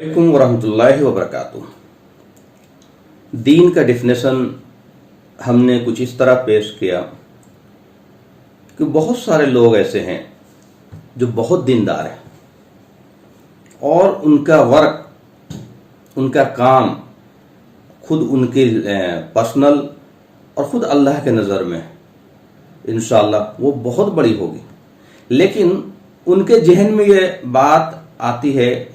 अलैकुम वरहमतुल्लाहि वबरकातुह। दीन का डिफिनेशन हमने कुछ इस तरह पेश किया कि बहुत सारे लोग ऐसे हैं जो बहुत दीनदार हैं और उनका वर्क, उनका काम खुद उनके पर्सनल और खुद अल्लाह के नज़र में इंशाअल्लाह वो बहुत बड़ी होगी, लेकिन उनके जहन में ये बात आती है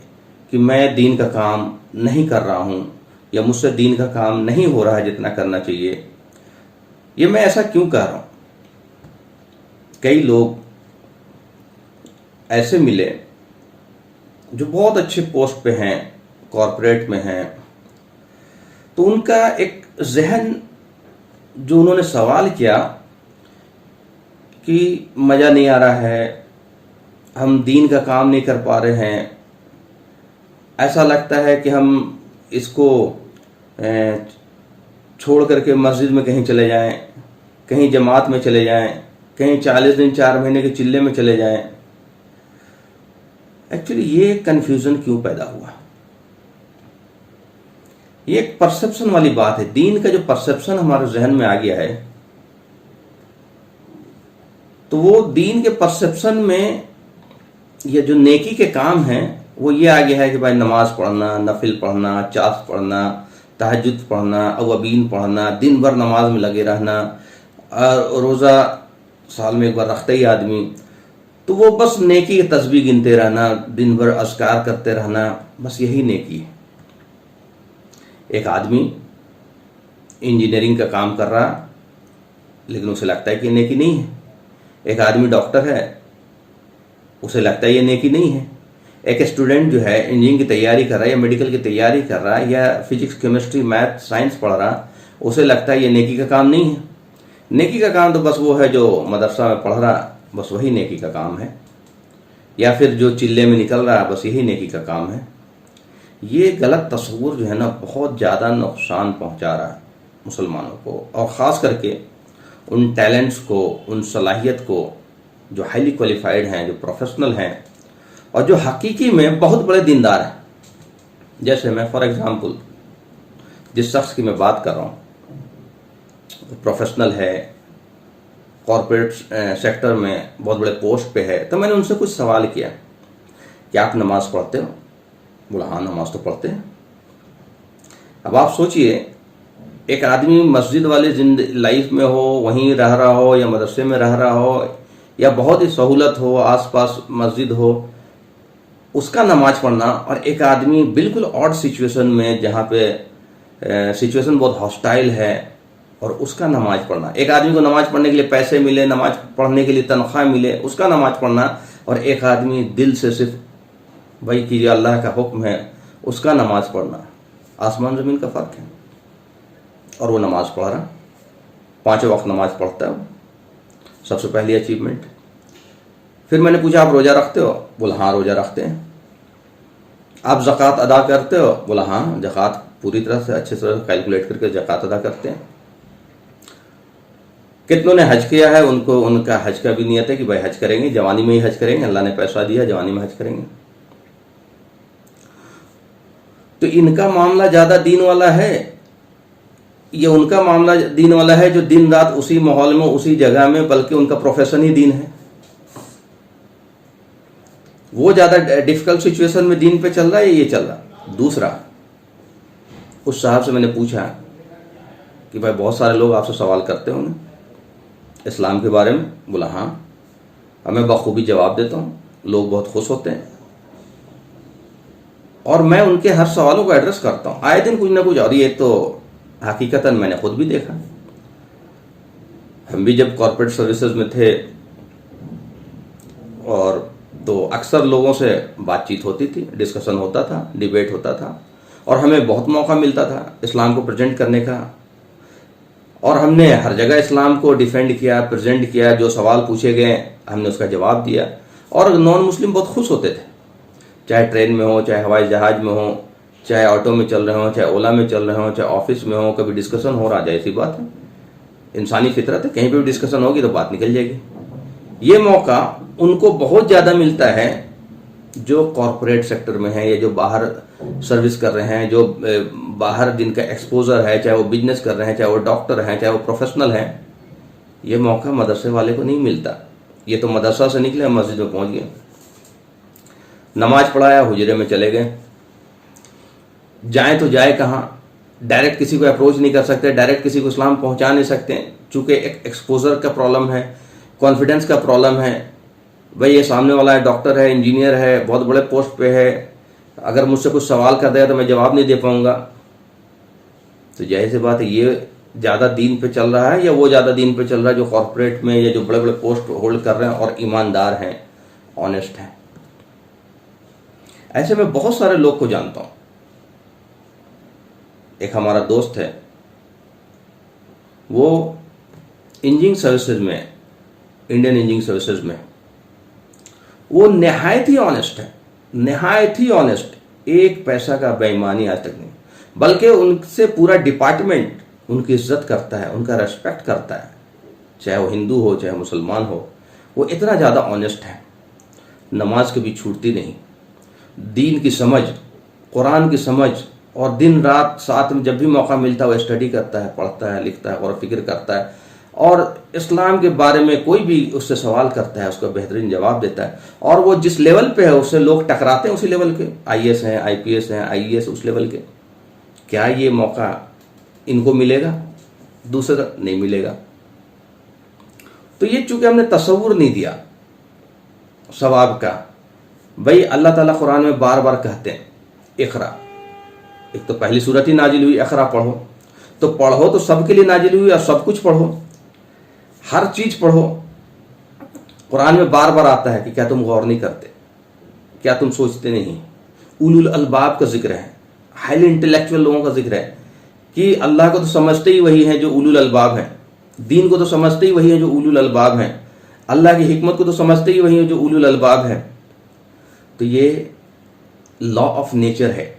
कि मैं दीन का काम नहीं कर रहा हूँ या मुझसे दीन का काम नहीं हो रहा है जितना करना चाहिए। ये मैं ऐसा क्यों कह रहा हूँ? कई लोग ऐसे मिले जो बहुत अच्छे पोस्ट पे हैं, कॉरपोरेट में हैं, तो उनका एक जहन जो उन्होंने सवाल किया कि मज़ा नहीं आ रहा है, हम दीन का काम नहीं कर पा रहे हैं, ऐसा लगता है कि हम इसको छोड़ करके मस्जिद में कहीं चले जाएं, कहीं जमात में चले जाएं, कहीं 40 दिन 4 महीने के चिल्ले में चले जाएं। एक्चुअली ये कन्फ्यूज़न क्यों पैदा हुआ? ये एक परसेप्शन वाली बात है। दीन का जो परसेप्शन हमारे जहन में आ गया है, तो वो दीन के परसेप्शन में ये जो नेकी के काम हैं वो ये आ गया है कि भाई नमाज पढ़ना, नफिल पढ़ना, चास पढ़ना, तहज्जुद पढ़ना, अवाबीन पढ़ना, दिन भर नमाज में लगे रहना, और रोज़ा साल में एक बार रखता ही आदमी, तो वो बस नेकी की तस्बीह गिनते रहना, दिन भर अस्कार करते रहना, बस यही नेकी है। एक आदमी इंजीनियरिंग का काम कर रहा लेकिन उसे लगता है कि नेकी नहीं है। एक आदमी डॉक्टर है, उसे लगता है ये नेकी नहीं है। एक स्टूडेंट जो है इंजीनियरिंग की तैयारी कर रहा है या मेडिकल की तैयारी कर रहा है या फिजिक्स, केमिस्ट्री, मैथ, साइंस पढ़ रहा, उसे लगता है ये नेकी का काम नहीं है। नेकी का काम तो बस वो है जो मदरसा में पढ़ रहा, बस वही नेकी का काम है, या फिर जो चिल्ले में निकल रहा है बस यही नेकी का काम है। ये गलत तस्वुर जो है ना बहुत ज़्यादा नुकसान पहुंचा रहा है मुसलमानों को, और ख़ास करके उन टैलेंट्स को, उन सलाहियत को जो हाईली क्वालिफाइड हैं, जो प्रोफेशनल हैं और जो हकीकी में बहुत बड़े दीनदार हैं। जैसे मैं फॉर एग्जांपल जिस शख्स की मैं बात कर रहा हूँ, प्रोफेशनल है, कॉरपोरेट सेक्टर में बहुत बड़े पोस्ट पे है, तो मैंने उनसे कुछ सवाल किया कि आप नमाज पढ़ते हो? बोला हाँ, नमाज तो पढ़ते हैं। अब आप सोचिए, एक आदमी मस्जिद वाली लाइफ में हो, वहीं रह रहा हो या मदरसे में रह रहा हो या बहुत ही सहूलत हो, आसपास मस्जिद हो, उसका नमाज पढ़ना, और एक आदमी बिल्कुल ऑड सिचुएशन में जहाँ पे सिचुएशन बहुत हॉस्टाइल है और उसका नमाज पढ़ना। एक आदमी को नमाज पढ़ने के लिए पैसे मिले, नमाज पढ़ने के लिए तनख्वाह मिले, उसका नमाज पढ़ना, और एक आदमी दिल से सिर्फ भाई कि ये अल्लाह का हुक्म है उसका नमाज पढ़ना, आसमान ज़मीन का फ़र्क है। और वो नमाज पढ़ रहा, 5 वक्त नमाज पढ़ता है वो, सबसे पहली अचीवमेंट। फिर मैंने पूछा आप रोज़ा रखते हो? बोला हाँ, रोज़ा रखते हैं। आप ज़कात अदा करते हो? बोला हाँ, ज़कात पूरी तरह से अच्छे से कैलकुलेट करके ज़कात अदा करते हैं। कितनों ने हज किया है, उनको उनका हज का भी नियत है कि भाई हज करेंगे, जवानी में ही हज करेंगे, अल्लाह ने पैसा दिया, जवानी में हज करेंगे। तो इनका मामला ज़्यादा दीन वाला है, ये उनका मामला दीन वाला है जो दिन रात उसी माहौल में, उसी जगह में, बल्कि उनका प्रोफेशन ही दीन है। वो ज़्यादा डिफिकल्ट सिचुएशन में दीन पे चल रहा है, ये चल रहा। दूसरा, उस साहब से मैंने पूछा कि भाई बहुत सारे लोग आपसे सवाल करते होंगे इस्लाम के बारे में? बोला हाँ, मैं बखूबी जवाब देता हूँ, लोग बहुत खुश होते हैं और मैं उनके हर सवालों को एड्रेस करता हूँ आए दिन कुछ ना कुछ। और ये तो हकीकतन मैंने खुद भी देखा। हम भी जब कॉर्पोरेट सर्विसेज में थे और तो अक्सर लोगों से बातचीत होती थी, डिस्कशन होता था, डिबेट होता था, और हमें बहुत मौका मिलता था इस्लाम को प्रेजेंट करने का, और हमने हर जगह इस्लाम को डिफेंड किया, प्रेजेंट किया। जो सवाल पूछे गए हमने उसका जवाब दिया, और नॉन मुस्लिम बहुत खुश होते थे, चाहे ट्रेन में हो, चाहे हवाई जहाज में हो, चाहे ऑटो में चल रहे हो, चाहे ओला में चल रहे हो, चाहे ऑफिस में हो, कभी डिस्कशन हो रहा जाए, ऐसी बात है, इंसानी फितरत है, कहीं पे भी डिस्कशन होगी तो बात निकल जाएगी। ये मौका उनको बहुत ज़्यादा मिलता है जो कॉरपोरेट सेक्टर में है या जो बाहर सर्विस कर रहे हैं, जो बाहर जिनका एक्सपोजर है, चाहे वो बिजनेस कर रहे हैं, चाहे वो डॉक्टर हैं, चाहे वो प्रोफेशनल हैं, ये मौका मदरसे वाले को नहीं मिलता। ये तो मदरसा से निकले मस्जिद में पहुंच गए, नमाज पढ़ाया, हुजरे में चले गए। जाए तो जाए कहाँ, डायरेक्ट किसी को अप्रोच नहीं कर सकते, डायरेक्ट किसी को इस्लाम पहुंचा नहीं सकते, चूंकि एक एक्सपोजर का प्रॉब्लम है, कॉन्फिडेंस का प्रॉब्लम है। भाई ये सामने वाला है, डॉक्टर है, इंजीनियर है, बहुत बड़े पोस्ट पे है, अगर मुझसे कुछ सवाल कर देगा तो मैं जवाब नहीं दे पाऊंगा। तो जाहिर सी बात है ये ज़्यादा दीन पे चल रहा है या वो ज़्यादा दीन पे चल रहा है जो कॉर्पोरेट में या जो बड़े बड़े पोस्ट होल्ड कर रहे हैं और ईमानदार हैं, ऑनेस्ट हैं। ऐसे में बहुत सारे लोग को जानता हूं। एक हमारा दोस्त है, वो इंजीनियरिंग सर्विसेज में, इंडियन इंजीनियरिंग सर्विसेज में, वो निहायत ही ऑनेस्ट है, निहायत ही ऑनेस्ट, एक पैसा का बेईमानी आज तक नहीं, बल्कि उनसे पूरा डिपार्टमेंट उनकी इज्जत करता है, उनका रेस्पेक्ट करता है, चाहे वो हिंदू हो चाहे मुसलमान हो। वो इतना ज़्यादा ऑनेस्ट है, नमाज कभी छूटती नहीं, दीन की समझ, कुरान की समझ, और दिन रात साथ में जब भी मौका मिलता है वो स्टडी करता है, पढ़ता है, लिखता है और फिक्र करता है, और इस्लाम के बारे में कोई भी उससे सवाल करता है उसका बेहतरीन जवाब देता है। और वो जिस लेवल पे है उससे लोग टकराते हैं उसी लेवल के, आईएएस हैं, आईपीएस हैं, आईएएस उस लेवल के। क्या ये मौका इनको मिलेगा? दूसरा नहीं मिलेगा। तो ये चूंकि हमने तसव्वुर नहीं दिया सवाब का। भाई अल्लाह ताला कुरान में बार बार कहते हैं इक़रा, एक तो पहली सूरत ही नाजिल हुई इक़रा पढ़ो, तो पढ़ो तो सबके लिए नाजिल हुई और सब कुछ पढ़ो, हर चीज पढ़ो। कुरान में बार बार आता है कि क्या तुम गौर नहीं करते, क्या तुम सोचते नहीं। उलुल अलबाब का जिक्र है, हाईली इंटेलेक्चुअल लोगों का जिक्र है कि अल्लाह को तो समझते ही वही हैं जो उलुल अलबाब हैं, दीन को तो समझते ही वही हैं जो उलुल अलबाब हैं, अल्लाह की हिकमत को तो समझते ही वही हैं जो उलुल अलबाब हैं। तो ये लॉ ऑफ नेचर है।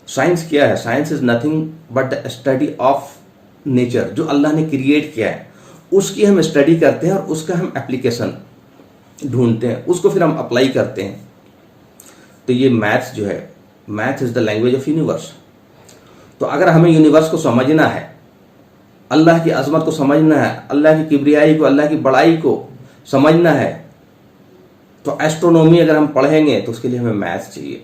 साइंस क्या है? Science is nothing but the study of nature. जो अल्लाह ने क्रिएट किया है उसकी हम स्टडी करते हैं और उसका हम एप्लीकेशन ढूंढते हैं, उसको फिर हम अप्लाई करते हैं। तो ये मैथ्स जो है, math is the language of universe. तो अगर हमें यूनिवर्स को समझना है, अल्लाह की अजमत को समझना है, अल्लाह की किब्रियाई को, अल्लाह की बड़ाई को समझना है, तो एस्ट्रोनॉमी अगर हम पढ़ेंगे तो उसके लिए हमें मैथ्स चाहिए।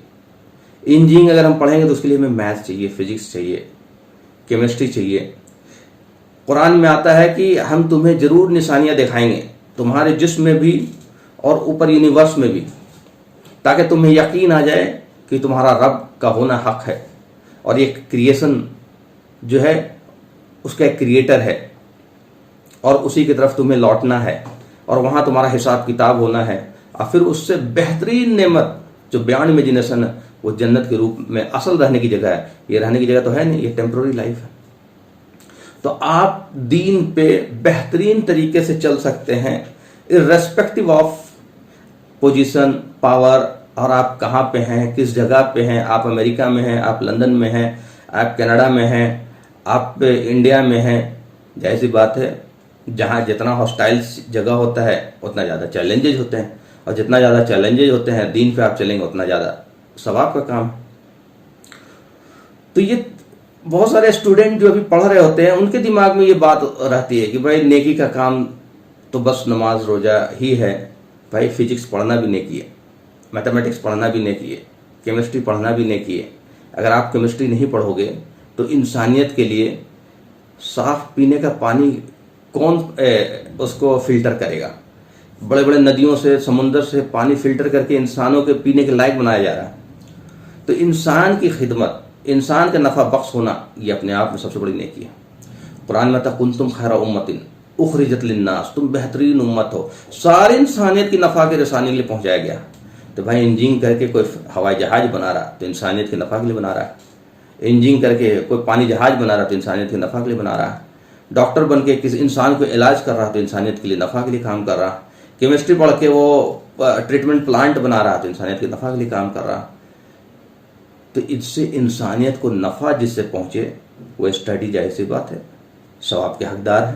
इंजीनियरिंग अगर हम पढ़ेंगे तो उसके लिए हमें मैथ्स चाहिए, फिजिक्स चाहिए, केमिस्ट्री चाहिए। कुरान में आता है कि हम तुम्हें जरूर निशानियां दिखाएंगे तुम्हारे जिस्म में भी और ऊपर यूनिवर्स में भी, ताकि तुम्हें यकीन आ जाए कि तुम्हारा रब का होना हक है और ये क्रिएशन जो है उसका एक क्रिएटर है और उसी की तरफ तुम्हें लौटना है और वहां तुम्हारा हिसाब किताब होना है। और फिर उससे बेहतरीन नेमत जो बियॉन्ड इमेजिनेशन है वो जन्नत के रूप में असल रहने की जगह है। ये रहने की जगह तो है नहीं, ये टेम्पररी लाइफ है। तो आप दीन पे बेहतरीन तरीके से चल सकते हैं इर्रेस्पेक्टिव ऑफ पोजीशन, पावर, और आप कहाँ पे हैं, किस जगह पे हैं। आप अमेरिका में हैं, आप लंदन में हैं, आप कनाडा में हैं, आप इंडिया में हैं। जैसी बात है, जहाँ जितना हॉस्टाइल जगह होता है उतना ज़्यादा चैलेंजेज होते हैं, और जितना ज़्यादा चैलेंजेज होते हैं दीन पे आप चलेंगे उतना ज़्यादा सवाब का काम। तो ये बहुत सारे स्टूडेंट जो अभी पढ़ रहे होते हैं उनके दिमाग में ये बात रहती है कि भाई नेकी का काम तो बस नमाज रोजा ही है। भाई फिजिक्स पढ़ना भी नेकी है, मैथमेटिक्स पढ़ना भी नेकी है, केमिस्ट्री पढ़ना भी नेकी है। अगर आप केमिस्ट्री नहीं पढ़ोगे तो इंसानियत के लिए साफ पीने का पानी कौन उसको फिल्टर करेगा? बड़े बड़े नदियों से, समुंदर से पानी फिल्टर करके इंसानों के पीने के लायक बनाया जा रहा है। तो इंसान की खिदमत, इंसान का नफ़ा बख्श होना, ये अपने आप में सबसे बड़ी नेकी है। कुरान में था कुंतुम खैरा उम्मतिन उखरिजत लिन्नास, तुम बेहतरीन उम्मत हो, सारी इंसानियत की नफ़ा के रसानी के लिए पहुंचाया गया। तो भाई इंजीनियरिंग करके कोई हवाई जहाज बना रहा तो इंसानियत के नफ़ा के लिए बना रहा है, इंजीनियरिंग करके कोई पानी जहाज बना रहा तो इंसानियत के नफ़ा के लिए बना रहा है, डॉक्टर बन के किसी इंसान को इलाज कर रहा तो इंसानियत के लिए नफ़ा के लिए काम कर रहा, केमिस्ट्री पढ़ के वो ट्रीटमेंट प्लांट बना रहा तो इंसानियत के नफ़ा के लिए काम कर रहा। तो इससे इंसानियत को नफ़ा जिससे पहुँचे वो स्टडी जाहिर सी बात है सवाब के हकदार है,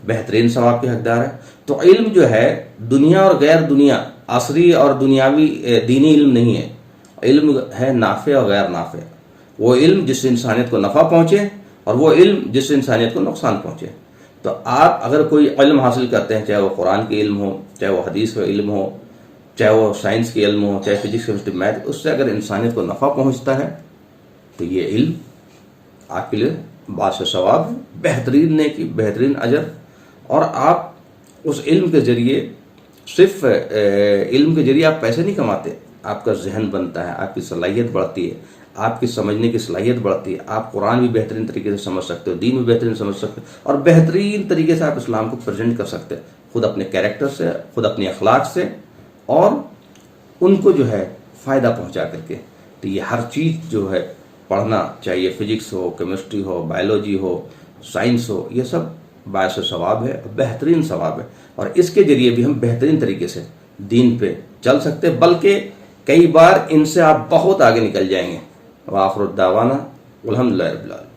बेहतरीन सवाब के हकदार है। तो इल्म जो है दुनिया और गैर दुनिया असरी और दुनियावी दीनी इल्म नहीं है। इल्म है नाफे और गैर नाफे। वो इल्म जिससे इंसानियत को नफ़ा पहुँचे और वो इल्म जिससे इंसानियत को नुकसान पहुँचे। तो आप अगर कोई इल्म हासिल करते हैं, चाहे वो कुरान के इल्म हो, चाहे वो हदीस का इल्म हो, चाहे वो साइंस के इल्म हो, चाहे फिजिक्स केमिस्ट्री मैथ, उससे अगर इंसानियत को नफ़ा पहुँचता है तो ये इल्म आपके लिए बाश सवाब, बेहतरीन नेकी, बेहतरीन अजर। और आप उस इल्म के ज़रिए सिर्फ इल्म के ज़रिए आप पैसे नहीं कमाते, आपका जहन बनता है, आपकी सलाहियत बढ़ती है, आपकी समझने की सलाहियत बढ़ती है। आप कुरान भी बेहतरीन तरीके से समझ सकते हो, दीन भी बेहतरीन समझ सकते हो, और बेहतरीन तरीके से आप इस्लाम को प्रेजेंट कर सकते हो, खुद अपने कैरेक्टर से, खुद अपनी अखलाक से, और उनको जो है फ़ायदा पहुंचा करके। तो ये हर चीज़ जो है पढ़ना चाहिए, फिजिक्स हो, केमिस्ट्री हो, बायोलॉजी हो, साइंस हो, ये सब बायस सवाब है, बेहतरीन सवाब है। और इसके ज़रिए भी हम बेहतरीन तरीके से दीन पे चल सकते हैं, बल्कि कई बार इनसे आप बहुत आगे निकल जाएंगे। व आखिर दावाना अल्हम्दुलिल्लाह रब्बिल आलमीन।